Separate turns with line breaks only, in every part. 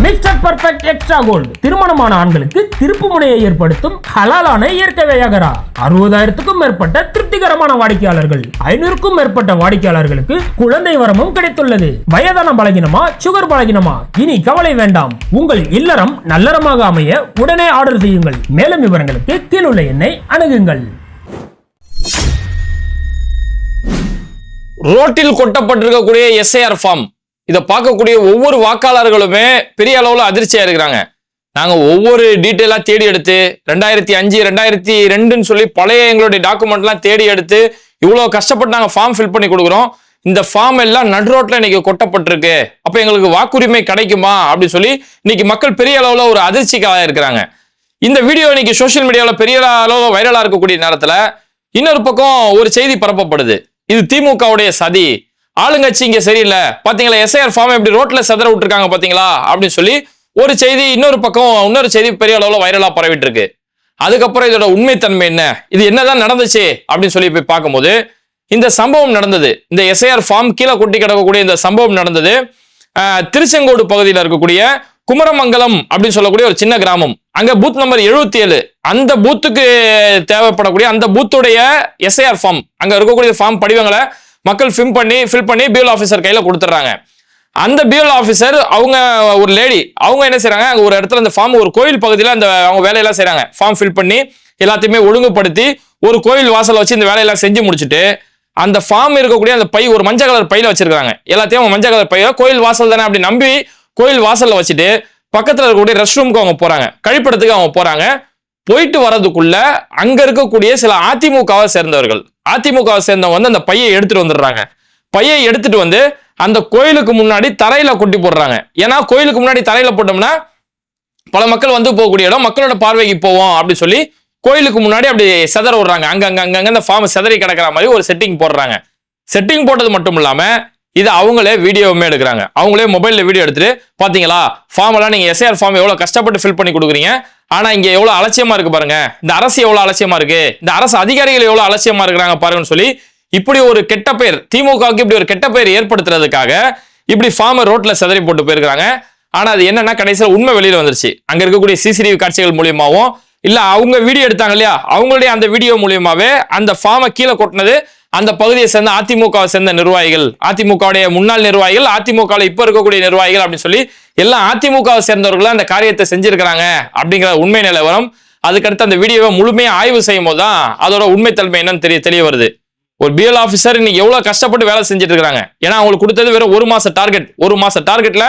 Mister perfect extra gold திருமணமான ஆண்களுக்கு திருப்பு முனையை ஏற்படுத்தும் ஹலாலான இயற்கை வியாகரா. 60,000க்கும் மேற்பட்ட திருப்திகரமான வாடிக்கையாளர்கள், 500க்கும் மேற்பட்ட வாடிக்கையாளர்களுக்கு குழந்தை வரமும் கிடைத்துள்ளது. வயதான பலகினமா, சுகர் பலகினமா, இனி கவலை வேண்டாம். உங்கள் இல்லறம் நல்லறமாக அமைய உடனே ஆர்டர் செய்யுங்கள். மேலும் விவரங்களுக்கு கீழுள்ள எண்ணை அணுகுங்கள்.
ரோட்டில் கொட்டப்பட்டிருக்கக்கூடிய எஸ்ஐஆர் ஃபார்ம் இதை பார்க்கக்கூடிய ஒவ்வொரு வாக்காளர்களுமே பெரிய அளவில் அதிர்ச்சியா இருக்கிறாங்க. நாங்கள் ஒவ்வொரு டீட்டெயிலாக தேடி எடுத்து 2005 2002ன்னு சொல்லி பழைய எங்களுடைய டாக்குமெண்ட்லாம் தேடி எடுத்து இவ்வளோ கஷ்டப்பட்டு நாங்கள் ஃபார்ம் ஃபில் பண்ணி கொடுக்குறோம். இந்த ஃபார்ம் எல்லாம் நடு ரோட்டில் இன்னைக்கு கொட்டப்பட்டிருக்கு. அப்போ எங்களுக்கு வாக்குரிமை கிடைக்குமா அப்படின்னு சொல்லி இன்னைக்கு மக்கள் பெரிய அளவில் ஒரு அதிர்ச்சிக்காக இருக்கிறாங்க. இந்த வீடியோ இன்னைக்கு சோசியல் மீடியாவில் பெரிய அளவில் வைரலாக இருக்கக்கூடிய நேரத்தில் இன்னொரு பக்கம் ஒரு செய்தி பரப்பப்படுது. இது திமுகவுடைய சதி, ஆளுங்கட்சி இங்க சரியில்லை, பாத்தீங்களா எஸ்ஐஆர் ஃபார்ம் எப்படி ரோட்ல செதற விட்டுருக்காங்க பாத்தீங்களா அப்படின்னு சொல்லி ஒரு செய்தி, இன்னொரு செய்தி பெரிய அளவுல வைரலா பரவிட்டு இருக்கு. அதுக்கப்புறம் இதோட உண்மைத்தன்மை என்ன, இது என்னதான் நடந்துச்சு அப்படின்னு சொல்லி போய் பார்க்கும்போது இந்த சம்பவம் நடந்தது. இந்த எஸ்ஐஆர் ஃபார்ம் கீழே கொட்டி கிடக்கக்கூடிய இந்த சம்பவம் நடந்தது திருச்செங்கோடு பகுதியில் இருக்கக்கூடிய குமரமங்கலம் அப்படின்னு சொல்லக்கூடிய ஒரு சின்ன கிராமம். அங்க பூத் நம்பர் 77, அந்த பூத்துக்கு தேவைப்படக்கூடிய அந்த பூத்துடைய எஸ்ஐஆர் ஃபார்ம், அங்க இருக்கக்கூடிய ஃபார்ம் படிவங்களை மக்கள் ஃபில் பண்ணி பிஎல் ஆஃபீஸர் கையில கொடுத்துட்றாங்க. அந்த பிஎல் ஆஃபீஸர் அவங்க ஒரு லேடி, அவங்க என்ன செய்யறாங்க, அங்க ஒரு இடத்துல அந்த ஃபார்ம் ஒரு கோயில் பகுதியில் அவங்க வேலையெல்லாம் செய்யறாங்க. ஃபார்ம் ஃபில் பண்ணி எல்லாத்தையுமே ஒழுங்குபடுத்தி ஒரு கோயில் வாசலை வச்சு இந்த வேலையெல்லாம் செஞ்சு முடிச்சுட்டு அந்த ஃபார்ம் இருக்கக்கூடிய அந்த பை ஒரு மஞ்சள் கலர் பையில வச்சிருக்காங்க. எல்லாத்தையும் மஞ்சள் கலர் பையில கோயில் வாசல் தானே அப்படி நம்பி கோயில் வாசல்ல வச்சுட்டு பக்கத்துல இருக்கக்கூடிய ரெஸ்ட் ரூமுக்கு அவங்க போறாங்க, கழிப்பிடத்துக்கு அவங்க போறாங்க. போயிட்டு வர்றதுக்குள்ள அங்க இருக்கக்கூடிய சில அதிமுகவை சேர்ந்தவங்க வந்து அந்த பையை எடுத்துட்டு வந்துடுறாங்க. பையை எடுத்துட்டு வந்து அந்த கோயிலுக்கு முன்னாடி தரையில கொட்டி போடுறாங்க. ஏன்னா கோயிலுக்கு முன்னாடி தரையில போட்டோம்னா பல மக்கள் வந்து போகக்கூடிய இடம், மக்களோட பார்வைக்கு போவோம் அப்படின்னு சொல்லி கோயிலுக்கு முன்னாடி அப்படி செதற விடுறாங்க. அங்கங்க அந்த ஃபார்ம் செதறி கிடக்கிற மாதிரி ஒரு செட்டிங் போடுறாங்க. செட்டிங் போட்டது மட்டும் இல்லாம இது அவங்களே வீடியோவுமே எடுக்கிறாங்க. அவங்களே மொபைல்ல வீடியோ எடுத்துட்டு பாத்தீங்களா ஃபார்ம் எல்லாம் நீங்க எஸ்ஐஆர் ஃபார்ம் எவ்வளவு கஷ்டப்பட்டு ஃபில் பண்ணி கொடுக்குறீங்க, ஆனா இங்க எவ்வளவு அலட்சியமா இருக்கு பாருங்க, இந்த அரசு எவ்வளவு அலட்சியமா இருக்கு, இந்த அரசு அதிகாரிகள் எவ்வளவு அலட்சியமா இருக்கிறாங்க பாருங்கன்னு சொல்லி இப்படி ஒரு கெட்ட பேர் திமுகவுக்கு இப்படி ஒரு கெட்ட பேர் ஏற்படுத்துறதுக்காக இப்படி ஃபார்ம் ரோட்ல செதறி போட்டு போயிருக்காங்க. ஆனா அது என்னன்னா கடைசியில் உண்மை வெளியில வந்துருச்சு. அங்க இருக்கக்கூடிய சிசிடிவி காட்சிகள் மூலியமாவும் இல்ல அவங்க வீடியோ எடுத்தாங்க இல்லையா, அவங்களுடைய அந்த வீடியோ மூலியமாவே அந்த ஃபார்மை கீழே கொட்டினது அந்த பகுதியை சேர்ந்த அதிமுகவை சேர்ந்த நிர்வாகிகள், அதிமுகவுடைய முன்னாள் நிர்வாகிகள், அதிமுக இப்ப இருக்கக்கூடிய நிர்வாகிகள் அப்படின்னு சொல்லி எல்லாம் அதிமுகவை சேர்ந்தவர்கள் அந்த காரியத்தை செஞ்சிருக்கிறாங்க அப்படிங்கிற உண்மை நிலவரம். அதுக்கடுத்து அந்த வீடியோவை முழுமையா ஆய்வு செய்யும் போதுதான் அதோட உண்மைத்தன்மை என்னன்னு தெரிய வருது. ஒரு பிஎல் ஆஃபீஸர் இன்னைக்கு எவ்வளவு கஷ்டப்பட்டு வேலை செஞ்சுட்டு இருக்காங்க. ஏன்னா அவங்களுக்கு கொடுத்தது வெறும் ஒரு மாச டார்கெட்ல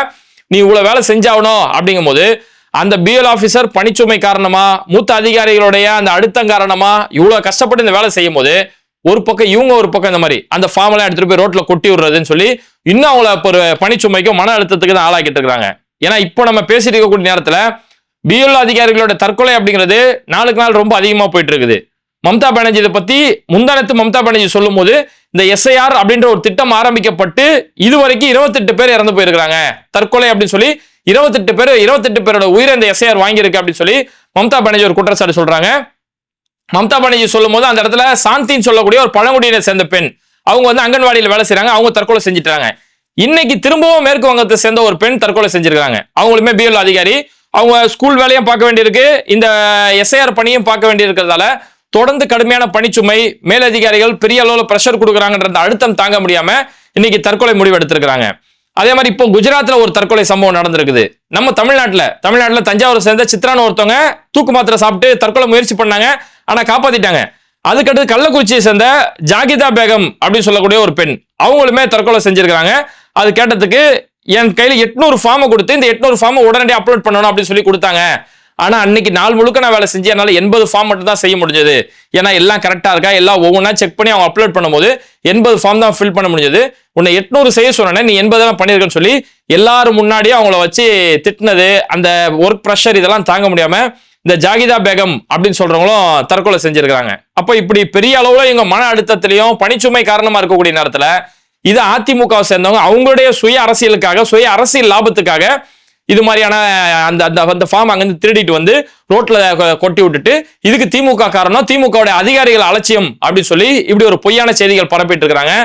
நீ இவ்வளவு வேலை செஞ்சாகணும் அப்படிங்கும் போது அந்த பிஎல் ஆஃபீஸர் பணிச்சுமை காரணமா, மூத்த அதிகாரிகளுடைய அந்த அழுத்தம் காரணமா இவ்வளவு கஷ்டப்பட்டு இந்த வேலை செய்யும் போது ஒரு பக்கம் இவங்க ஒரு பக்கம் இந்த மாதிரி அந்த ஃபார்ம் எல்லாம் எடுத்துட்டு போய் ரோட்ல கொட்டி விடுறதுன்னு சொல்லி இன்னும் அவங்கள ஒரு பணிச்சுமைக்கும் மன அழுத்தத்துக்கு தான் ஆளாக்கிட்டு இருக்காங்க. ஏன்னா இப்போ நம்ம பேசிட்டு இருக்கக்கூடிய நேரத்துல பிஎல் அதிகாரிகளோட தற்கொலை அப்படிங்கிறது நாளுக்கு நாள் ரொம்ப அதிகமா போயிட்டு இருக்குது. மம்தா பானர்ஜி இதை பத்தி முந்தானத்து மம்தா பானர்ஜி சொல்லும் போது இந்த எஸ்ஐஆர் அப்படின்ற ஒரு திட்டம் ஆரம்பிக்கப்பட்டு இதுவரைக்கும் 28 பேர் இறந்து போயிருக்காங்க தற்கொலை அப்படின்னு சொல்லி 28 பேரோட உயிரை இந்த எஸ்ஐஆர் வாங்கியிருக்கு அப்படின்னு சொல்லி மம்தா பானர்ஜி ஒரு குற்றச்சாட்டு சொல்றாங்க. மம்தா பானர்ஜி சொல்லும் போது அந்த இடத்துல சாந்தின்னு சொல்லக்கூடிய ஒரு பழங்குடியினை சேர்ந்த பெண், அவங்க வந்து அங்கன்வாடியில் வேலை செய்யறாங்க, அவங்க தற்கொலை செஞ்சுட்டாங்க. இன்னைக்கு திரும்பவும் மேற்கு வங்கத்தை சேர்ந்த ஒரு பெண் தற்கொலை செஞ்சிருக்காங்க. அவங்களுமே பிஎல் அதிகாரி, அவங்க ஸ்கூல் வேலையும் பார்க்க வேண்டியிருக்கு, இந்த எஸ்ஐஆர் பணியும் பார்க்க வேண்டி இருக்கிறதால தொடர்ந்து கடுமையான பணிச்சுமை, மேலதிகாரிகள் பெரிய அளவில் பிரஷர் கொடுக்குறாங்கன்ற அழுத்தம் தாங்க முடியாம இன்னைக்கு தற்கொலை முடிவு எடுத்திருக்கிறாங்க. அதே மாதிரி இப்போ குஜராத்ல ஒரு தற்கொலை சம்பவம் நடந்திருக்குது. நம்ம தமிழ்நாட்டுல தஞ்சாவூர் சேர்ந்த சித்ரான்னு ஒருத்தவங்க தூக்கு மாத்திரை சாப்பிட்டு தற்கொலை முயற்சி பண்ணாங்க, ஆனா காப்பாத்திட்டாங்க. அதுக்கடுத்து கள்ளக்குறிச்சியை சேர்ந்த ஜாகிதா பேகம் அப்படின்னு சொல்லக்கூடிய ஒரு பெண், அவங்களுமே தற்கொலை செஞ்சிருக்காங்க. அது கேட்டதுக்கு என் கையில 800 ஃபார்மை கொடுத்து இந்த 800 ஃபார்மை உடனடியாக அப்லோட் பண்ணணும் அப்படின்னு சொல்லி கொடுத்தாங்க. ஆனா அன்னைக்கு நாள் முழுக்க நான் வேலை செஞ்சு என்னால 80 ஃபார்ம் மட்டும் தான் செய்ய முடிஞ்சது. ஏன்னா எல்லாம் கரெக்டா இருக்கா, எல்லாம் ஒவ்வொன்றா செக் பண்ணி அவங்க அப்லோட் பண்ணும்போது 80 ஃபார்ம் தான் ஃபில் பண்ண முடிஞ்சது. உன்னை 800 செய்ய சொன்னேன், நீ 80 பண்ணிருக்கன்னு சொல்லி எல்லாரும் முன்னாடியே அவங்கள வச்சு திட்டினது, அந்த ஒர்க் ப்ரெஷர் இதெல்லாம் தாங்க முடியாம இந்த ஜாகிதா பேகம் அப்படின்னு சொல்றவங்களும் தற்கொலை செஞ்சிருக்காங்க. அப்ப இப்படி பெரிய அளவுல இவங்க மன அழுத்தத்திலையும் பணிச்சுமை காரணமா இருக்கக்கூடிய நேரத்துல இது அதிமுகவை சேர்ந்தவங்க அவங்களுடைய சுய அரசியல் லாபத்துக்காக இது மாதிரியான அந்த ஃபார்ம் அங்கிருந்து திருடிட்டு வந்து ரோட்ல கொட்டி விட்டுட்டு இதுக்கு திமுக காரணம், திமுகவுடைய அதிகாரிகள் அலட்சியம் அப்படின்னு சொல்லி இப்படி ஒரு பொய்யான செய்திகள் பரப்பிட்டு இருக்கிறாங்க.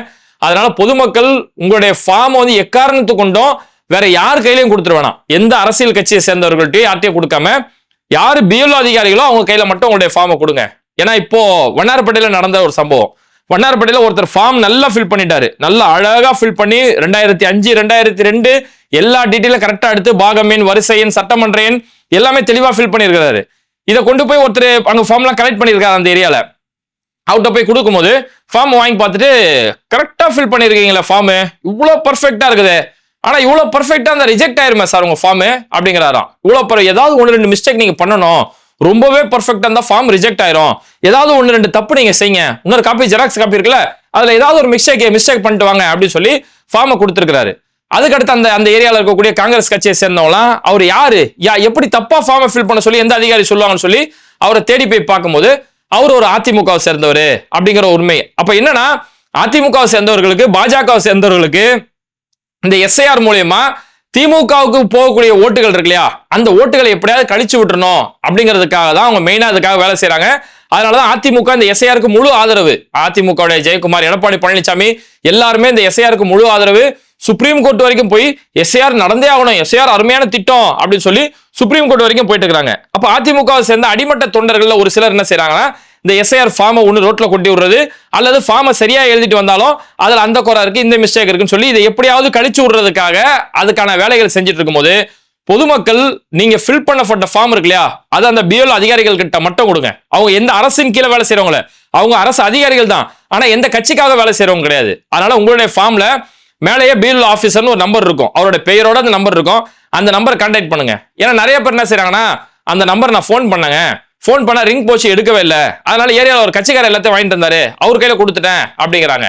அதனால பொதுமக்கள் உங்களுடைய ஃபார்ம் வந்து எக்காரணத்து கொண்டும் வேற யார் கையிலையும் கொடுத்துட வேணாம். எந்த அரசியல் கட்சியை சேர்ந்தவர்கள்ட்டையும் யார்ட்டையும் கொடுக்காம யாரு பிஎல்ஓ அதிகாரிகளோ அவங்க கையில மட்டும் உங்களுடைய ஃபார்மை கொடுங்க. ஏன்னா இப்போ வண்ணாரப்பேட்டையில நடந்த ஒரு சம்பவம். வண்ணாரப்பேட்டையில ஒருத்தர் ஃபார்ம் நல்லா ஃபில் பண்ணிட்டாரு, நல்லா அழகா ஃபில் பண்ணி 2005 2002 எல்லா டீட்டெயிலும் கரெக்டா எடுத்து பாகமீன், வரிசை எண், சட்டமன்ற எண் எல்லாமே தெளிவா ஃபில் பண்ணியிருக்காரு. இதை கொண்டு போய் ஒருத்தர் அங்க ஃபார்ம்லாம் கலெக்ட் பண்ணியிருக்காரு அந்த ஏரியால. அவர்கிட்ட போய் கொடுக்கும்போது ஃபார்ம் வாங்கி பார்த்துட்டு கரெக்டா ஃபில் பண்ணிருக்கீங்களா ஃபார்ம், இவ்வளவு பர்ஃபெக்டா இருக்குது, ஆனா இவ்வளவு பர்ஃபெக்டா அந்த ரிஜெக்ட் ஆயிருமே சார் உங்க ஃபார்ம் அப்படிங்கிறாராம். இவ்வளவு ஏதாவது 1-2 மிஸ்டேக் நீங்க பண்ணணும், ரொம்பவே பர்ஃபெக்டா இருந்தா ஃபார்ம் ரிஜெக்ட் ஆயிரும், ஏதாவது 1-2 தப்பு நீங்க செய்யுங்க, இன்னொரு காப்பி ஜெராக்ஸ் காப்பி இருக்குல்ல அதுல ஏதாவது ஒரு மிஸ்டேக் பண்ணிட்டு வாங்க அப்படின்னு சொல்லி ஃபார்மை கொடுத்துருக்காரு. அதுக்கடுத்து அந்த ஏரியால இருக்கக்கூடிய காங்கிரஸ் கட்சியை சேர்ந்தவங்களாம் அவர் யாரு எப்படி தப்பா ஃபார்மை ஃபில் பண்ண சொல்லி எந்த அதிகாரி சொல்லுவாங்கன்னு சொல்லி அவரை தேடி போய் பார்க்கும்போது அவர் ஒரு அதிமுகவை சேர்ந்தவர் அப்படிங்கிற உண்மை. அப்ப என்னன்னா அதிமுகவை சேர்ந்தவர்களுக்கு, பாஜகவை சேர்ந்தவர்களுக்கு இந்த எஸ்ஐஆர் மூலியமா திமுகவுக்கு போகக்கூடிய ஓட்டுகள் இருக்கு இல்லையா, அந்த ஓட்டுகளை எப்படியாவது கழிச்சு விட்டுறணும் அப்படிங்கிறதுக்காக தான் அவங்க மெயினா அதுக்காக வேலை செய்யறாங்க. அதனாலதான் அதிமுக இந்த எஸ்ஐஆருக்கு முழு ஆதரவு. அதிமுக ஜெயக்குமார், எடப்பாடி பழனிசாமி எல்லாருமே இந்த எஸ்ஐஆருக்கு முழு ஆதரவு. சுப்ரீம் கோர்ட் வரைக்கும் போய் எஸ்ஐஆர் நடந்தே ஆகணும், எஸ்ஐஆர் அருமையான திட்டம் அப்படின்னு சொல்லி சுப்ரீம் கோர்ட் வரைக்கும் போயிட்டு இருக்காங்க. அப்ப அதிமுகவை சேர்ந்த அடிமட்ட தொண்டர்கள் ஒரு சிலர் என்ன செய்யறாங்கன்னா இந்த எஸ்ஐஆர் ஃபார்மை ஒன்று ரோட்ல கொட்டி விடுறது, அல்லது ஃபார்மை சரியா எழுதிட்டு வந்தாலும் அதுல அந்த குறை இருக்கு, இந்த மிஸ்டேக் இருக்குன்னு சொல்லி இதை எப்படியாவது கழிச்சு விடுறதுக்காக அதுக்கான வேலைகள் செஞ்சுட்டு இருக்கும்போது பொதுமக்கள் நீங்க ஃபில் பண்ணப்பட்ட ஃபார்ம் இருக்கு இல்லையா, அது அந்த பிஎல்ஓ அதிகாரிகள் கிட்ட மட்டும் கொடுங்க. அவங்க எந்த அரசின் கீழே வேலை செய்யறவங்கள, அவங்க அரசு அதிகாரிகள் தான், ஆனா எந்த கட்சிக்காக வேலை செய்யறவங்க கிடையாது. அதனால உங்களுடைய ஃபார்ம்ல மேலேயே பிஎல்ஓ ஆஃபீஸர்னு ஒரு நம்பர் இருக்கும், அவரோட பெயரோட அந்த நம்பர் இருக்கும், அந்த நம்பர் கான்டாக்ட் பண்ணுங்க. ஏன்னா நிறைய பேர் என்ன செய்யறாங்கன்னா அந்த நம்பர் நான் ஃபோன் பண்ணங்க, ஃபோன் பண்ணா ரிங் போச்சு எடுக்கவே இல்லை, அதனால ஏரியாவில் ஒரு கட்சிக்காரர் எல்லாத்தையும் வாங்கிட்டு வந்தாரு அவர் கையில கொடுத்துட்டேன் அப்படிங்கிறாங்க.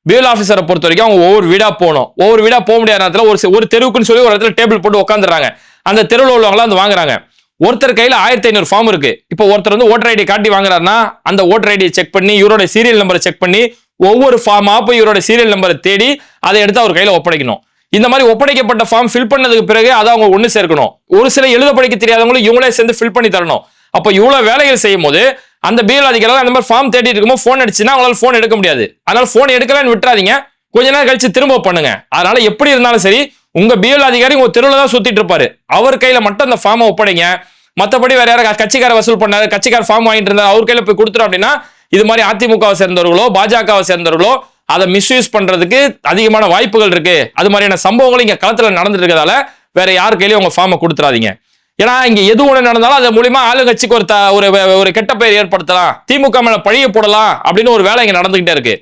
பிஎல் ஆஃபீஸரை பொறுத்த வரைக்கும் அவங்க ஒவ்வொரு வீடா போகணும். ஒவ்வொரு வீடா போக முடியாத நேரத்தில் ஒரு தெருவுக்குன்னு சொல்லி ஒரு இடத்துல டேபிள் போட்டு உட்காந்துறாங்க. அந்த தெருவில் உள்ளவங்களாம் வந்து வாங்குறாங்க. ஒருத்தர் கையில 1500 ஃபார்ம் இருக்கு. இப்போ ஒருத்தர் வந்து ஓட்டர் ஐடி காட்டி வாங்குறாருன்னா அந்த ஓட்டர் ஐடியை செக் பண்ணி இவரோட சீரியல் நம்பரை செக் பண்ணி ஒவ்வொரு ஃபார்மா போய் இவரோட சீரியல் நம்பரை தேடி அதை எடுத்து அவர் கையில ஒப்படைக்கணும். இந்த மாதிரி ஒப்படைக்கப்பட்ட ஃபார்ம் ஃபில் பண்ணதுக்கு பிறகு அதை அவங்க ஒண்ணு சேர்க்கணும். ஒரு சில எழுத படிக்க தெரியாதவங்களும் இவங்களே சேர்ந்து ஃபில் பண்ணி தரணும். அப்ப இவ்வளவு வேலைகள் செய்யும் போது அந்த பிஎல் அதிகாரிகள் அந்த மாதிரி ஃபார்ம் தேடி இருக்கும்போது போன் அடிச்சுன்னா அவங்களால போன் எடுக்க முடியாது. அதனால போன் எடுக்கலன்னு விட்டுறாதீங்க, கொஞ்ச நேரம் கழிச்சு திரும்ப பண்ணுங்க. அதனால எப்படி இருந்தாலும் சரி உங்க பிஎல் அதிகாரி உங்க தெருவில் தான் சுத்திட்டு இருப்பாரு, அவர் கையில மட்டும் அந்த ஃபார்மை ஒப்படைங்க. மற்றபடி வேற யாரும் கட்சிக்கார வசூல் பண்ணாரு, கட்சிக்கார ஃபார்ம் வாங்கிட்டு இருந்தாரு, அவர் கையில போய் கொடுத்துரும் அப்படின்னா இது மாதிரி அதிமுகவை சேர்ந்தவர்களோ பாஜகவை சேர்ந்தவர்களோ அதை மிஸ்யூஸ் பண்றதுக்கு அதிகமான வாய்ப்புகள் இருக்கு. அது மாதிரியான சம்பவங்கள் இங்க களத்துல நடந்துட்டு இருக்கிறதால வேற யாரு கையிலயும் உங்க ஃபார்மை கொடுத்துறாதீங்க. ஏன்னா இங்க எது ஒண்ணு நடந்தாலும் அது மூலியமா ஆளுங்கட்சிக்கு ஒரு கெட்ட பெயர் ஏற்படுத்தலாம், திமுக மேல பழிய போடலாம் அப்படின்னு ஒரு வேலை இங்க நடந்துகிட்டே இருக்கு.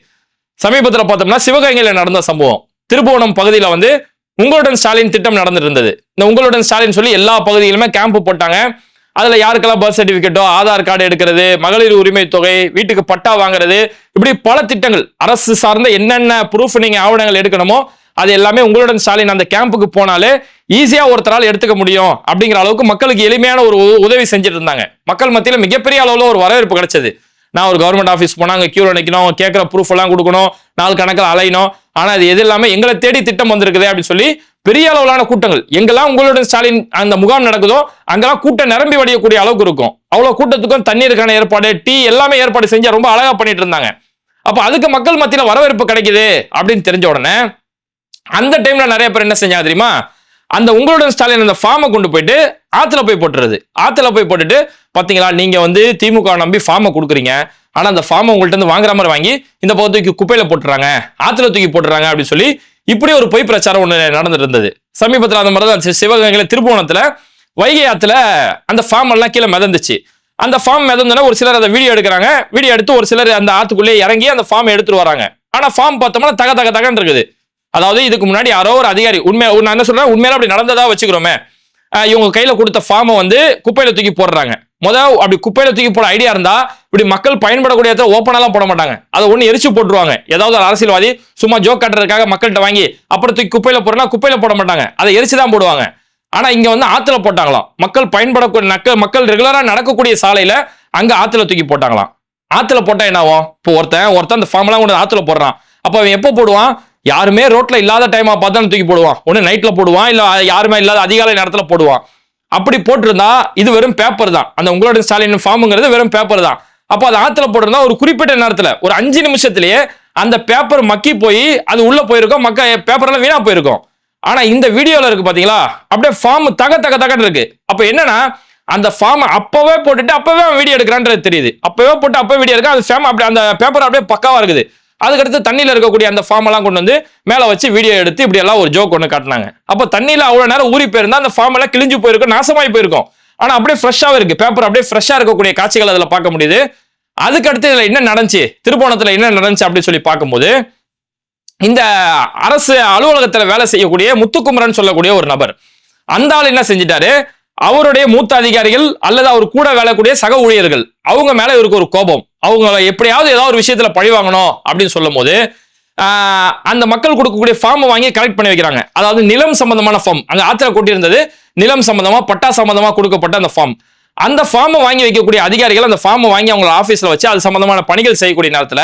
சமீபத்தில் பார்த்தோம்னா சிவகங்கையில நடந்த சம்பவம், திருப்புவனம் பகுதியில வந்து உங்களுடன் ஸ்டாலின் திட்டம் நடந்துட்டு இருந்தது. இந்த உங்களுடன் ஸ்டாலின் சொல்லி எல்லா பகுதியிலுமே கேம்ப் போட்டாங்க. அதுல யாருக்கெல்லாம் பர்த் சர்டிபிகேட்டோ ஆதார் கார்டு எடுக்கிறது, மகளிர் உரிமை தொகை, வீட்டுக்கு பட்டா வாங்குறது, இப்படி பல திட்டங்கள் அரசு சார்ந்த என்னென்ன ப்ரூஃப் நீங்க ஆவணங்கள் எடுக்கணுமோ அது எல்லாமே உங்களுடன் ஸ்டாலின் அந்த கேம்புக்கு போனாலே ஈஸியா ஒருத்தரால் எடுத்துக்க முடியும் அப்படிங்கிற அளவுக்கு மக்களுக்கு எளிமையான ஒரு உதவி செஞ்சுட்டு இருந்தாங்க. மக்கள் மத்தியில மிகப்பெரிய அளவுல ஒரு வரவேற்பு கிடைச்சது. நான் ஒரு கவர்மெண்ட் ஆஃபீஸ் போனா அங்க கியூல நிக்கணும், கேட்கிற ப்ரூஃப் எல்லாம் கொடுக்கணும், நாள் கணக்கில் அலையணும், ஆனா அது எது இல்லாம எங்களை தேடி திட்டம் வந்திருக்குது அப்படின்னு சொல்லி பெரிய அளவிலான கூட்டங்கள் எங்கெல்லாம் உங்களுடன் ஸ்டாலின் அந்த முகாம் நடக்குதோ அங்கெல்லாம் கூட்டம் நிரம்பி வடியக்கூடிய அளவுக்கு இருக்கும். அவ்வளவு கூட்டத்துக்கும் தண்ணீருக்கான ஏற்பாடு, டீ எல்லாமே ஏற்பாடு செஞ்சு ரொம்ப அழகா பண்ணிட்டு இருந்தாங்க. அப்ப அதுக்கு மக்கள் மத்தியில வரவேற்பு கிடைக்குது அப்படின்னு தெரிஞ்ச உடனே அந்த டைம்ல நிறைய பேர் என்ன செஞ்சாங்க தெரியுமா, அந்த உங்களுடன் ஸ்டாலின் அந்த ஃபார்மை கொண்டு போயிட்டு ஆத்துல போய் போட்டுறது. ஆத்துல போய் போட்டுட்டு பாத்தீங்களா நீங்க வந்து திமுக நம்பி ஃபார்மை கொடுக்குறீங்க, ஆனா அந்த ஃபார்மை உங்கள்ட்ட இருந்து வாங்குற மாதிரி வாங்கி இந்த பகுதிக்கு குப்பையில போட்டுறாங்க, ஆத்துல தூக்கி போட்டுறாங்க அப்படின்னு சொல்லி இப்படி ஒரு பொய் பிரச்சாரம் ஒண்ணு நடந்துட்டு இருந்தது. சமீபத்தில் அந்த மாதிரி தான் சிவகங்கையில திருப்புவனத்துல வைகை ஆத்துல அந்த ஃபார்ம் எல்லாம் கீழே மிதந்துச்சு. அந்த ஃபார்ம் மிதந்தோன்னா ஒரு சிலர் அதை வீடியோ எடுக்கிறாங்க, வீடியோ எடுத்து ஒரு சிலர் அந்த ஆத்துக்குள்ளே இறங்கி அந்த ஃபார்ம் எடுத்துட்டு வராங்க. ஆனா ஃபார்ம் பார்த்தோம்னா தகன்னு இருக்குது. அதாவது இதுக்கு முன்னாடி யாரோ ஒரு அதிகாரி நான் என்ன சொல்றேன், உண்மையில அப்படி நடந்ததா வச்சுக்கிறோமே, இவங்க கையில கொடுத்த ஃபார்மை வந்து குப்பையில தூக்கி போடுறாங்க. அப்படி குப்பையில தூக்கி போட ஐடியா இருந்தா இப்படி மக்கள் பயன்படக்கூடிய ஓப்பனெல்லாம் போட மாட்டாங்க, அதை ஒண்ணு எரிச்சு போட்டுருவாங்க. ஏதாவது ஒரு அரசியல்வாதி சும்மா ஜோக் காட்டுறதுக்காக மக்கள்கிட்ட வாங்கி அப்புறம் தூக்கி குப்பையில போடுறா குப்பையில போட மாட்டாங்க, அதை எரிச்சுதான் போடுவாங்க. ஆனா இங்க வந்து ஆத்துல போட்டாங்களாம். மக்கள் பயன்படக்கூடிய மக்கள் ரெகுலரா நடக்கக்கூடிய சாலையில அங்க ஆத்துல தூக்கி போட்டாங்களாம். ஆத்துல போட்டா என்ன ஆகும், இப்போ ஒருத்தன் அந்த ஃபார்ம் எல்லாம் கொண்டு ஆத்துல போடுறான், அப்ப அவன் எப்போ போடுவான், யாருமே ரோட்ல இல்லாத டைமா பார்த்தா தூக்கி போடுவான், ஒண்ணு நைட்ல போடுவான், இல்ல யாருமே இல்லாத அதிகாலை நேரத்துல போடுவான். அப்படி போட்டிருந்தா இது வெறும் பேப்பர் தான், அந்த உங்களுடைய ஸ்டாலின் ஃபார்ம்ங்கிறது வெறும் பேப்பர் தான். அப்ப அது ஆத்துல போட்டிருந்தா ஒரு குறிப்பிட்ட நேரத்துல ஒரு 5 நிமிஷத்திலேயே அந்த பேப்பர் மக்கி போய் அது உள்ள போயிருக்கும், பேப்பர் எல்லாம் வீணா போயிருக்கும். ஆனா இந்த வீடியோல இருக்கு பாத்தீங்களா, அப்படியே ஃபார்ம் தக தக தகன்னு இருக்கு. அப்ப என்னன்னா அந்த ஃபார்ம் அப்பவே போட்டுட்டு அப்பவே வீடியோ எடுக்கிறான்றது தெரியுது. அப்பவே போட்டு அப்பவே வீடியோ எடுக்க அது ஃபேம் அப்படி அந்த பேப்பர் அப்படியே பக்காவா இருக்குது. அதுக்கடுத்து தண்ணியில இருக்கக்கூடிய அந்த ஃபார்ம் எல்லாம் கொண்டு வந்து மேல வச்சு வீடியோ எடுத்து இப்படி எல்லாம் ஒரு ஜோக் ஒன்று காட்டினாங்க. அப்ப தண்ணியில அவ்வளவு நேரம் ஊறி போயிருந்தா அந்த ஃபார்ம் எல்லாம் கிழிஞ்சு போயிருக்கும், நாசமாய் போயிருக்கும். ஆனா அப்படியே ஃப்ரெஷ்ஷாவே இருக்கு, பேப்பர் அப்படியே ஃப்ரெஷ்ஷா இருக்கக்கூடிய காட்சிகள் அதுல பார்க்க முடியுது. அதுக்கடுத்து இதுல என்ன நடந்துச்சு, திருப்போணத்துல என்ன நடந்துச்சு அப்படின்னு சொல்லி பார்க்கும்போது, இந்த அரசு அலுவலகத்துல வேலை செய்யக்கூடிய முத்துக்குமரன் சொல்லக்கூடிய ஒரு நபர், அந்த ஆள் என்ன செஞ்சிட்டாரு, அவருடைய மூத்த அதிகாரிகள் அல்லது அவர் கூட வேலைக்கூடிய சக ஊழியர்கள் அவங்க மேல இவருக்கு ஒரு கோபம், அவங்க எப்படியாவது ஏதாவது ஒரு விஷயத்துல பழி வாங்கணும் அப்படின்னு சொல்லும் போது அந்த மக்கள் கொடுக்கக்கூடிய ஃபார்ம் வாங்கி கலெக்ட் பண்ணி வைக்கிறாங்க. அதாவது நிலம் சம்பந்தமான ஃபார்ம், அங்க ஆத்திர கொட்டியிருந்தது நிலம் சம்பந்தமா பட்டா சம்பந்தமா கொடுக்கப்பட்ட அந்த ஃபார்ம். அந்த ஃபார்ம் வாங்கி வைக்கக்கூடிய அதிகாரிகள் அந்த ஃபார்ம் வாங்கி அவங்க ஆபீஸ்ல வச்சு அது சம்பந்தமான பணிகள் செய்யக்கூடிய நேரத்துல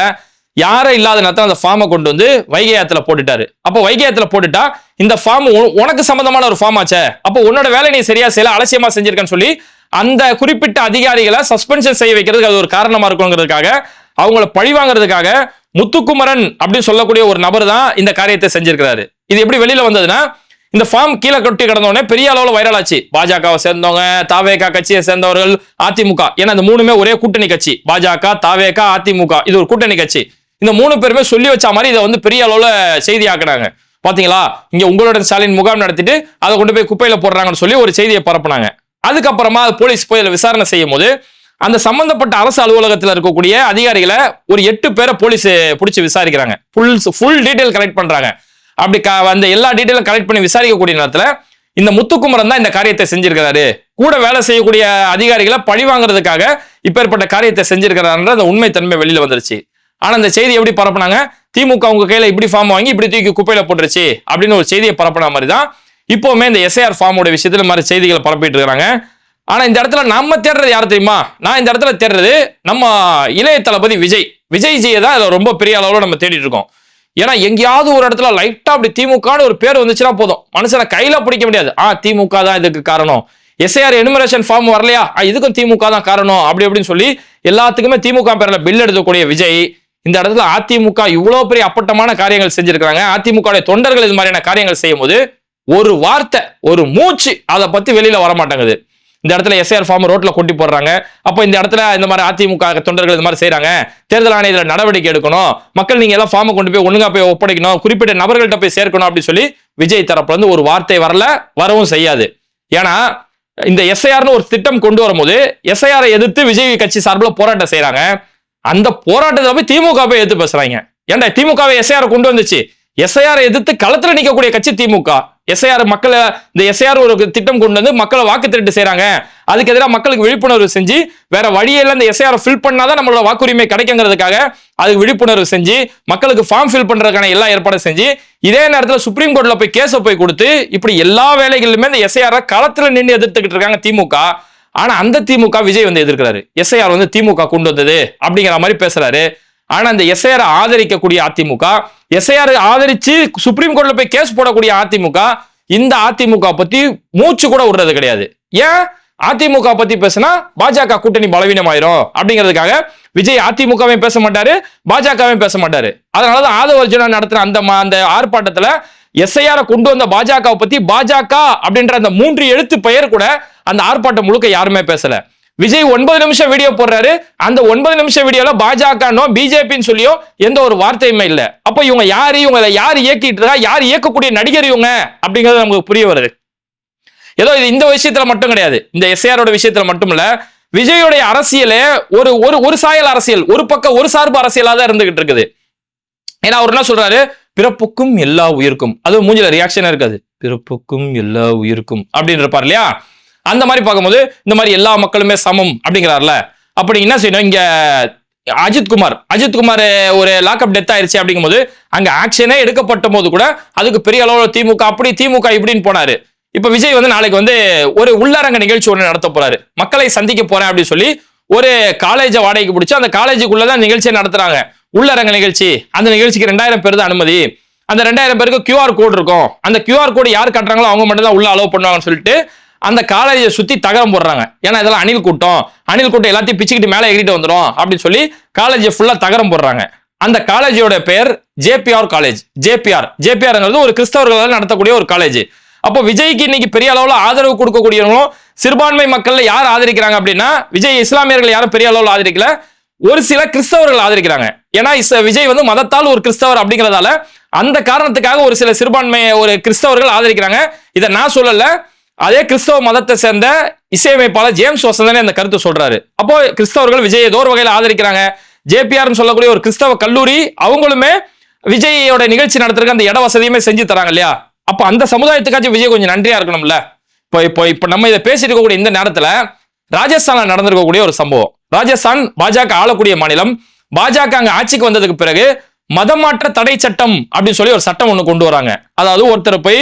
யாரும் இல்லாத நேரத்தில் அந்த ஃபார்மை கொண்டு வந்து வைகை ஆத்துல போட்டுட்டாரு. அப்போ வைகை ஆத்துல போட்டுட்டா இந்த ஃபார்ம் உனக்கு சம்பந்தமான ஒரு ஃபார்ம் ஆச்சே, அப்போ உன்னோட வேலை நீ சரியா செய்யல, அலட்சியமா செஞ்சிருக்கன்னு சொல்லி அந்த குறிப்பிட்ட அதிகாரிகளை சஸ்பென்ஷன் செய்ய வைக்கிறதுக்கு அது ஒரு காரணமா இருக்குங்கிறதுக்காக, அவங்கள பழி வாங்குறதுக்காக முத்துக்குமரன் அப்படின்னு சொல்லக்கூடிய ஒரு நபர் தான் இந்த காரியத்தை செஞ்சிருக்கிறாரு. இது எப்படி வெளியில வந்ததுன்னா, இந்த ஃபார்ம் கீழே கொட்டி கிடந்தோடனே பெரிய அளவுல வைரல் ஆச்சு. பாஜகவை சேர்ந்தவங்க, தாவேகா கட்சியை சேர்ந்தவர்கள், அதிமுக, ஏன்னா இந்த மூணுமே ஒரே கூட்டணி கட்சி, பாஜக, தாவேகா, அதிமுக, இது ஒரு கூட்டணி கட்சி. இந்த மூணு பேருமே சொல்லி வச்ச மாதிரி இதை வந்து பெரிய அளவுல செய்தி ஆக்குனாங்க. பாத்தீங்களா, இங்க உங்களோட ஸ்டாலின் முகாம் நடத்திட்டு அதை கொண்டு போய் குப்பையில போடுறாங்கன்னு சொல்லி ஒரு செய்தியை பரப்புனாங்க. அதுக்கப்புறமா போலீஸ் போய் விசாரணை செய்யும் போது அந்த சம்பந்தப்பட்ட அரசு அலுவலகத்தில் இருக்கக்கூடிய அதிகாரிகளை ஒரு 8 பேரை போலீஸ் பிடிச்சி விசாரிக்கிறாங்க. ஃபுல் டீடைல் கலெக்ட் பண்றாங்க. அப்படி அந்த எல்லா டீடைலும் கலெக்ட் பண்ணி விசாரிக்கக்கூடிய நேரத்துல இந்த முத்துக்குமரன் தான் இந்த காரியத்தை செஞ்சிருக்கிறாரு, கூட வேலை செய்யக்கூடிய அதிகாரிகளை பழி வாங்குறதுக்காக இப்பேற்பட்ட காரியத்தை செஞ்சிருக்கிறாருன்ற அந்த உண்மை தன்மை வெளியில வந்துருச்சு. ஆனா இந்த செய்தி எப்படி பரப்புனாங்க, திமுக உங்க கையில இப்படி ஃபார்ம் வாங்கி இப்படி தூக்கி குப்பையில போட்டுருச்சு அப்படின்னு ஒரு செய்தியை பரப்புன மாதிரி தான் இப்பவுமே இந்த எஸ்ஐஆர் ஃபார்மோட விஷயத்துல இந்த மாதிரி செய்திகளை பரப்பிட்டு இருக்காங்க. ஆனா இந்த இடத்துல நம்ம தேடுறது யாரு தெரியுமா, நான் இந்த இடத்துல தேடுறது நம்ம இளைய தளபதி விஜய்ஜியை தான் ரொம்ப பெரிய அளவுல நம்ம தேடிட்டு இருக்கோம். ஏன்னா எங்கேயாவது ஒரு இடத்துல லைட்டா அப்படி திமுகன்னு ஒரு பேர் வந்துச்சுன்னா போதும், மனுஷனை கையில பிடிக்க முடியாது. திமுக தான் இதுக்கு காரணம், எஸ்ஐஆர் எனுமரேஷன் ஃபார்ம் வரலையா, இதுக்கும் திமுக தான் காரணம், அப்படி அப்படின்னு சொல்லி எல்லாத்துக்குமே திமுக பேர்ல பில் எடுக்கக்கூடிய விஜய் இந்த இடத்துல அதிமுக இவ்வளவு பெரிய அப்பட்டமான காரியங்கள் செஞ்சிருக்காங்க. அதிமுக தொண்டர்கள் இது மாதிரியான காரியங்கள் செய்யும் போது ஒரு வார்த்தை, ஒரு மூச்சு அதை பத்தி வெளியில வர மாட்டேங்குது. இந்த இடத்துல எஸ்ஐஆர் ஃபார்ம் ரோட்ல கொட்டி போடுறாங்க. அப்போ இந்த இடத்துல இந்த மாதிரி அதிமுக தொண்டர்கள் இந்த மாதிரி செய்யறாங்க, தேர்தல் ஆணையத்தில் நடவடிக்கை எடுக்கணும், மக்கள் நீங்க எல்லாம் ஃபார்மை கொண்டு போய் ஒழுங்கா போய் ஒப்படைக்கணும், குறிப்பிட்ட நபர்கள்ட்ட போய் சேர்க்கணும் அப்படின்னு சொல்லி விஜய் தரப்புல இருந்து ஒரு வார்த்தை வரல, வரவும் செய்யாது. ஏன்னா இந்த எஸ்ஐஆர்னு ஒரு திட்டம் கொண்டு வரும்போது எஸ்ஐஆரை எதிர்த்து விஜய் கட்சி சார்பில் போராட்டம் செய்யறாங்க. அந்த போராட்டத்தை போய் திமுக போய் எதிர்த்து பேசுறாங்க. ஏன்டா திமுகவை எஸ்ஐஆர் கொண்டு வந்துச்சு, எஸ்ஐஆர் எதிர்த்து களத்துல நிற்கக்கூடிய கட்சி திமுக. எஸ்ஐஆர் மக்களை இந்த எஸ்ஐஆர் ஒரு திட்டம் கொண்டு வந்து மக்களை வாக்கு திருட்டு செய்யறாங்க, அதுக்கு எதிராக மக்களுக்கு விழிப்புணர்வு செஞ்சு வேற வழியில இந்த எஸ்ஐஆர் ஃபில் பண்ணாதான் நம்மளோட வாக்குரிமை கிடைக்குங்கிறதுக்காக அதுக்கு விழிப்புணர்வு செஞ்சு மக்களுக்கு ஃபார்ம் ஃபில் பண்றதுக்கான எல்லா ஏற்பாடும் செஞ்சு இதே நேரத்தில் சுப்ரீம் கோர்ட்ல போய் கேஸை போய் கொடுத்து இப்படி எல்லா வேலைகளிலுமே இந்த எஸ்ஐஆர் களத்துல நின்று எதிர்த்துக்கிட்டு இருக்காங்க திமுக. ஆனா அந்த திமுக விஜய் வந்து எதிர்க்கிறாரு, எஸ்ஐஆர் வந்து திமுக கொண்டு வந்தது அப்படிங்கிற மாதிரி பேசுறாரு. ஆனா இந்த எஸ்ஐஆர் ஆதரிக்கக்கூடிய அதிமுக, எஸ்ஐஆர் ஆதரிச்சு சுப்ரீம் கோர்ட்ல போய் கேஸ் போடக்கூடிய அதிமுக, இந்த அதிமுக பத்தி மூச்சு கூட விடுறது கிடையாது. ஏன் அதிமுக பத்தி பேசினா பாஜக கூட்டணி பலவீனமாயிரும் அப்படிங்கிறதுக்காக விஜய் அதிமுகவையும் பேச மாட்டாரு, பாஜகவையும் பேச மாட்டாரு. அதனாலதான் ஆதவ அர்ஜுனா நடத்துற அந்த ஆர்ப்பாட்டத்துல எஸ்ஐஆர் கொண்டு வந்த பாஜக பத்தி பாஜக அப்படின்ற அந்த 3 எழுத்து பெயர் கூட அந்த ஆர்ப்பாட்டம் முழுக்க யாருமே பேசல. விஜய் 9 நிமிஷம் வீடியோ போடுறாரு, அந்த 9 நிமிஷம் வீடியோல பாஜகனோ பிஜேபின்னு சொல்லியோ எந்த ஒரு வார்த்தையுமே இல்ல. அப்ப இவங்க யாரு, இவங்களை யார் இயக்கிட்டு இருக்கா, யார் இயக்கக்கூடிய நடிகர் இவங்க அப்படிங்கிறது நமக்கு புரிய வருது. ஏதோ இது இந்த விஷயத்துல மட்டும் கிடையாது, இந்த எஸ்ஐஆரோட விஷயத்துல மட்டும் இல்ல, விஜயோடைய அரசியலே ஒரு சாயல் அரசியல், ஒரு பக்கம் ஒரு சார்பு அரசியலா தான் இருந்துகிட்டு இருக்குது. ஏன்னா அவர் என்ன சொல்றாரு, பிறப்புக்கும் எல்லா உயிருக்கும், அது மூஞ்சில ரியாக்ஷன் இருக்காது, பிறப்புக்கும் எல்லா உயிருக்கும் அப்படின்னு இருப்பார் இல்லையா. அந்த மாதிரி பார்க்கும்போது இந்த மாதிரி எல்லா மக்களுமே சமம் அப்படிங்கிறார்ல. அப்படி என்ன செய்யணும், இங்க அஜித்குமார் ஒரு லாக்அப் டெத் ஆயிருச்சு அப்படிங்கும்போது அங்க ஆக்ஷனே எடுக்கப்பட்ட போது கூட அதுக்கு பெரிய அளவில் திமுக அப்படி திமுக இப்படின்னு போனாரு. இப்ப விஜய் வந்து நாளைக்கு வந்து ஒரு உள்ளரங்க நிகழ்ச்சி ஒன்று நடத்த போறாரு, மக்களை சந்திக்க போறேன் அப்படின்னு சொல்லி ஒரு காலேஜை வாடகைக்கு பிடிச்சி அந்த காலேஜுக்குள்ளதான் நிகழ்ச்சியை நடத்துறாங்க, உள்ளரங்க நிகழ்ச்சி. அந்த நிகழ்ச்சிக்கு 2000 பேர் தான் அனுமதி, அந்த 2000 பேருக்கு QR கோடு இருக்கும், அந்த QR கோடு யார் கட்டுறாங்களோ அவங்க மட்டும் தான் உள்ள அலோவ் பண்ணுவாங்கன்னு சொல்லிட்டு அந்த காலேஜை சுத்தி தகரம் போடுறாங்க. ஏன்னா இதெல்லாம் அணில் கூட்டம் எல்லாத்தையும் பிச்சுக்கிட்டு மேலே ஏறிட்டு வந்துடும் அப்படின்னு சொல்லி காலேஜை ஃபுல்லா தகரம் போடுறாங்க. அந்த காலேஜோட பெயர் ஜேபிஆர் காலேஜ். ஜேபிஆர்ங்கிறது ஒரு கிறிஸ்தவர்களால் நடத்தக்கூடிய ஒரு காலேஜ். அப்போ விஜய்க்கு இன்னைக்கு பெரிய அளவுல ஆதரவு கொடுக்கக்கூடியவங்களும் சிறுபான்மை மக்கள்ல யார் ஆதரிக்கிறாங்க அப்படின்னா, விஜய் இஸ்லாமியர்கள் யாரும் பெரிய அளவுல ஆதரிக்கல, ஒரு சில கிறிஸ்தவர்கள் ஆதரிக்கிறாங்க. ஏன்னா விஜய் வந்து மதத்தால் ஒரு கிறிஸ்தவர் அப்படிங்கிறதால அந்த காரணத்துக்காக ஒரு சில சிறுபான்மை ஒரு கிறிஸ்தவர்கள் ஆதரிக்கிறாங்க. இதை நான் சொல்லல, அதே கிறிஸ்தவ மதத்தை சேர்ந்த இசையமைப்பாளர் ஜேம்ஸ் வசந்தனே அந்த கருத்து சொல்றாரு. அப்போ கிறிஸ்தவர்கள் விஜய் ஏதோ ஒரு வகையில் ஆதரிக்கிறாங்க. ஜேபிஆர் சொல்லக்கூடிய ஒரு கிறிஸ்தவ கல்லூரி அவங்களுமே விஜயோட நிகழ்ச்சி நடத்துறதுக்கு அந்த இட வசதியுமே செஞ்சு தராங்க இல்லையா? அப்ப அந்த சமுதாயத்துக்காச்சும் விஜய் கொஞ்சம் நன்றியா இருக்கணும்ல. இப்போ நம்ம இதை பேசிட்டு இருக்கக்கூடிய இந்த நேரத்துல ராஜஸ்தான்ல நடந்திருக்கக்கூடிய ஒரு சம்பவம். ராஜஸ்தான் பாஜக ஆளக்கூடிய மாநிலம். பாஜக அங்க ஆட்சிக்கு வந்ததுக்கு பிறகு மதமாற்ற தடை சட்டம் அப்படின்னு சொல்லி ஒரு சட்டம் ஒண்ணு கொண்டு வராங்க. அதாவது ஒருத்தர் போய்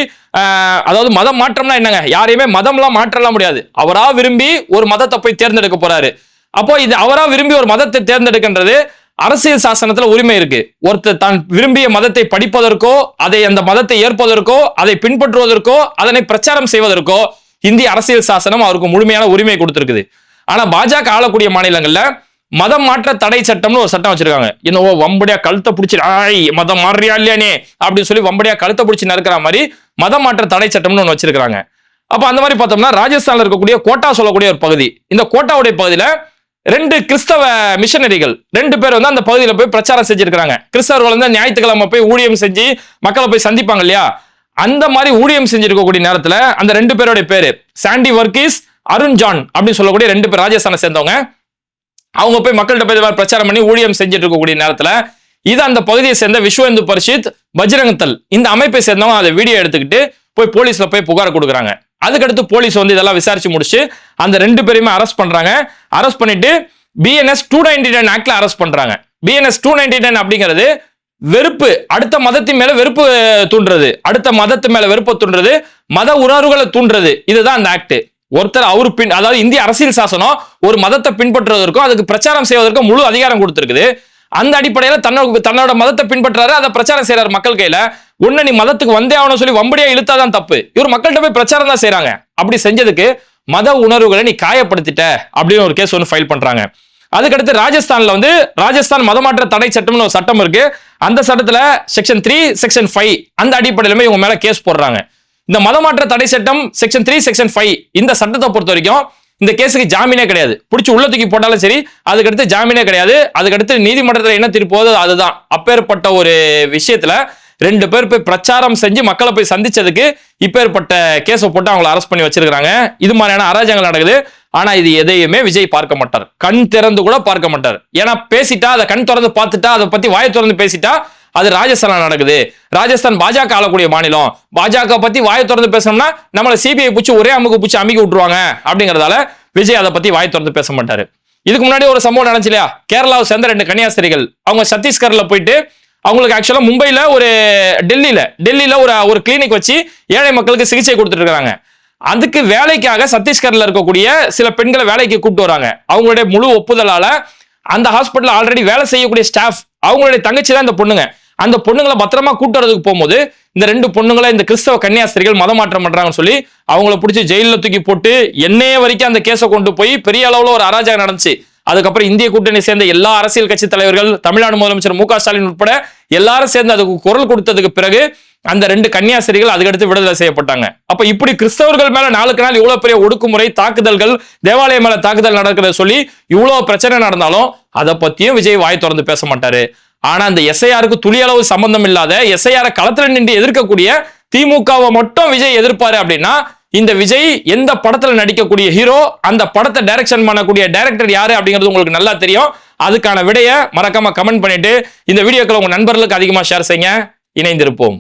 அதாவது மதம் மாற்றம்னா என்னங்க, யாரையுமே மதம்லாம் மாற்றலாம் முடியாது. அவரா விரும்பி ஒரு மதத்தை போய் தேர்ந்தெடுக்க போறாரு. அப்போ இது அவரா விரும்பி ஒரு மதத்தை தேர்ந்தெடுக்கின்றது அரசியல் சாசனத்துல உரிமை இருக்கு. ஒருத்தர் தான் விரும்பிய மதத்தை படிப்பதற்கோ, அதை அந்த மதத்தை ஏற்பதற்கோ, அதை பின்பற்றுவதற்கோ, அதனை பிரச்சாரம் செய்வதற்கோ இந்திய அரசியல் சாசனம் அவருக்கு முழுமையான உரிமை கொடுத்திருக்குது. ஆனா பாஜக ஆளக்கூடிய மாநிலங்கள்ல மதம் மாற்ற தடை சட்டம்னு ஒரு சட்டம் வச்சிருக்காங்க. என்னவோ வம்படியா கழுத்தை பிடிச்சி மதம் மாறியா இல்லையானே அப்படின்னு சொல்லி வம்படியா கழுத்தை பிடிச்சி நறுக்கிற மாதிரி மதம் மாற்ற தடை சட்டம்னு ஒன்று வச்சிருக்காங்க. அப்ப அந்த மாதிரி பார்த்தோம்னா ராஜஸ்தான்ல இருக்கக்கூடிய கோட்டா சொல்லக்கூடிய ஒரு பகுதி, இந்த கோட்டாவுடைய பகுதியில 2 கிறிஸ்தவ மிஷனரிகள் 2 பேர் வந்து அந்த பகுதியில போய் பிரச்சாரம் செஞ்சிருக்காங்க. கிறிஸ்தவர்கள் வந்து ஞாயிற்றுக்கிழமை போய் ஊழியம் செஞ்சு மக்களை போய் சந்திப்பாங்க இல்லையா? அந்த மாதிரி ஊழியம் செஞ்சிருக்கக்கூடிய நேரத்துல அந்த 2 பேருடைய பேரு சாண்டி வர்கீஸ், அருண் ஜான் அப்படின்னு சொல்லக்கூடிய 2 பேர் ராஜஸ்தானை சேர்ந்தவங்க. அவங்க போய் மக்கள்கிட்ட போய் பிரச்சாரம் பண்ணி ஊழியம் செஞ்சுட்டு இருக்கக்கூடிய நேரத்துல இது அந்த பகுதியை சேர்ந்த விஸ்வ இந்து பரிஷத், பஜ்ரங்தள் இந்த அமைப்பை சேர்ந்தவங்க அதை வீடியோ எடுத்துக்கிட்டு போய் போலீஸ்ல போய் புகார் கொடுக்குறாங்க. அதுக்கடுத்து போலீஸ் வந்து இதெல்லாம் விசாரிச்சு முடிச்சு அந்த 2 பேரையுமே அரெஸ்ட் பண்றாங்க. அரெஸ்ட் பண்ணிட்டு BNS 299 ஆக்ட்ல அரெஸ்ட் பண்றாங்க. BNS 299 அப்படிங்கிறது வெறுப்பு, அடுத்த மதத்தின் மேல வெறுப்பு தூண்டுறது, அடுத்த மதத்து மேல வெறுப்பு தூண்டுறது, மத உணர்வுகளை தூண்டுறது, இதுதான் அந்த ஆக்ட். ஒருத்தர் அவரு அதாவது இந்திய அரசியல் சாசனம் ஒரு மதத்தை பின்பற்றுவதற்கும் அதுக்கு பிரச்சாரம் செய்வதற்கும் முழு அதிகாரம் கொடுத்திருக்குது. அந்த அடிப்படையில தன்னோட மதத்தை பின்பற்றாரு, அதை பிரச்சாரம் செய்யறாரு மக்கள் கையில. ஒண்ணு நீ மதத்துக்கு வந்தே ஆகணும் சொல்லி வம்படியா இழுத்தாதான் தப்பு. இவர் மக்கள்கிட்ட போய் பிரச்சாரம் தான் செய்யறாங்க. அப்படி செஞ்சதுக்கு மத உணர்வுகளை நீ காயப்படுத்திட்ட அப்படின்னு ஒரு கேஸ் ஒன்று ஃபைல் பண்றாங்க. அதுக்கடுத்து ராஜஸ்தான்ல வந்து ராஜஸ்தான் மதமாற்ற தடை சட்டம்னு ஒரு சட்டம் இருக்கு. அந்த சட்டத்துல செக்ஷன் 3, செக்ஷன் 5 அந்த அடிப்படையிலுமே இவங்க மேல கேஸ் போடுறாங்க. இந்த மதமாற்ற தடை சட்டம் செக்ஷன் 3, செக்ஷன் 5 இந்த சட்டத்தை பொறுத்த வரைக்கும் இந்த கேஸுக்கு ஜாமீனே கிடையாது. பிடிச்சி உள்ள தூக்கி போட்டாலும் சரி, அதுக்கடுத்து ஜாமீனே கிடையாது. அதுக்கடுத்து நீதிமன்றத்தில் என்ன தீர்ப்பு போகுது அதுதான். அப்பேற்பட்ட ஒரு விஷயத்துல 2 பேர் போய் பிரச்சாரம் செஞ்சு மக்களை போய் சந்திச்சதுக்கு இப்பேற்பட்ட கேஸை போட்டு அவங்களை அரெஸ்ட் பண்ணி வச்சிருக்காங்க. இது மாதிரியான அராஜகங்கள் நடக்குது. ஆனா இது எதையுமே விஜய் பார்க்க மாட்டார், கண் திறந்து கூட பார்க்க மாட்டார். ஏன்னா பேசிட்டா, அதை கண் திறந்து பார்த்துட்டா, அதை பத்தி வாயை திறந்து பேசிட்டா அது ராஜஸ்தான் நடக்குது. ராஜஸ்தான் பாஜக ஆளக்கூடிய மாநிலம். பாஜக பத்தி வாயை திறந்து பேசணும்னா நம்மளை CBI பூச்சி ஒரே அமுக்கு பூச்சி அமுக்கி விட்டுருவாங்க அப்படிங்கறதால விஜய் அதை பத்தி வாயை திறந்து பேச மாட்டாரு. இதுக்கு முன்னாடி ஒரு சம்பவம் நடந்துச்சு இல்லையா? கேரளாவை சேர்ந்த 2 கன்னியாஸ்திரிகள் அவங்க சத்தீஸ்கர்ல போயிட்டு அவங்களுக்கு ஆக்சுவலா மும்பைல ஒரு டெல்லியில ஒரு கிளினிக் வச்சு ஏழை மக்களுக்கு சிகிச்சை கொடுத்துட்டு இருக்காங்க. அதுக்கு வேலைக்காக சத்தீஸ்கர்ல இருக்கக்கூடிய சில பெண்களை வேலைக்கு கூப்பிட்டு வராங்க. அவங்களுடைய முழு ஒப்புதலால அந்த ஹாஸ்பிட்டல் ஆல்ரெடி வேலை செய்யக்கூடிய ஸ்டாஃப் அவங்களுடைய தங்கச்சி தான் இந்த பொண்ணுங்க. அந்த பொண்ணுங்களை பத்திரமா கூட்டு வரதுக்கு போகும்போது இந்த 2 பொண்ணுங்களை இந்த கிறிஸ்தவ கன்னியாஸ்திரிகள் மதமாற்றம் பண்றாங்கன்னு சொல்லி அவங்கள பிடிச்சி ஜெயில தூக்கி போட்டு என்னைய வரைக்கும் அந்த கேஸை கொண்டு போய் பெரிய அளவுல ஒரு அராஜகம் நடந்துச்சு. அதுக்கப்புறம் இந்திய கூட்டணி சேர்ந்த எல்லா அரசியல் கட்சி தலைவர்கள், தமிழ்நாடு முதலமைச்சர் MK ஸ்டாலின் உட்பட எல்லாரும் சேர்ந்து அதுக்கு குரல் கொடுத்ததுக்கு பிறகு அந்த 2 கன்னியாஸ்திரிகள் அதுக்கடுத்து விடுதலை செய்யப்பட்டாங்க. அப்ப இப்படி கிறிஸ்தவர்கள் மேல நாளுக்கு நாள் இவ்வளவு பெரிய ஒடுக்குமுறை, தாக்குதல்கள், தேவாலயம் மேல தாக்குதல் நடக்கிறத சொல்லி இவ்வளவு பிரச்சனை நடந்தாலும் அதை பத்தியும் விஜய் வாய் திறந்து பேச மாட்டாரு. ஆனா அந்த SIRக்கு துளி அளவு சம்பந்தம் இல்லாத SIR களத்துல நின்று எதிர்க்கக்கூடிய திமுகவை மட்டும் விஜய் எதிர்ப்பாரு அப்படின்னா இந்த விஜய் எந்த படத்துல நடிக்கக்கூடிய ஹீரோ, அந்த படத்தை டைரக்ஷன் பண்ணக்கூடிய டைரக்டர் யாரு அப்படிங்கிறது உங்களுக்கு நல்லா தெரியும். அதுக்கான விடைய மறக்காம கமெண்ட் பண்ணிட்டு இந்த வீடியோக்களை உங்க நண்பர்களுக்கு அதிகமா ஷேர் செய்யுங்க. இணைந்திருப்போம்.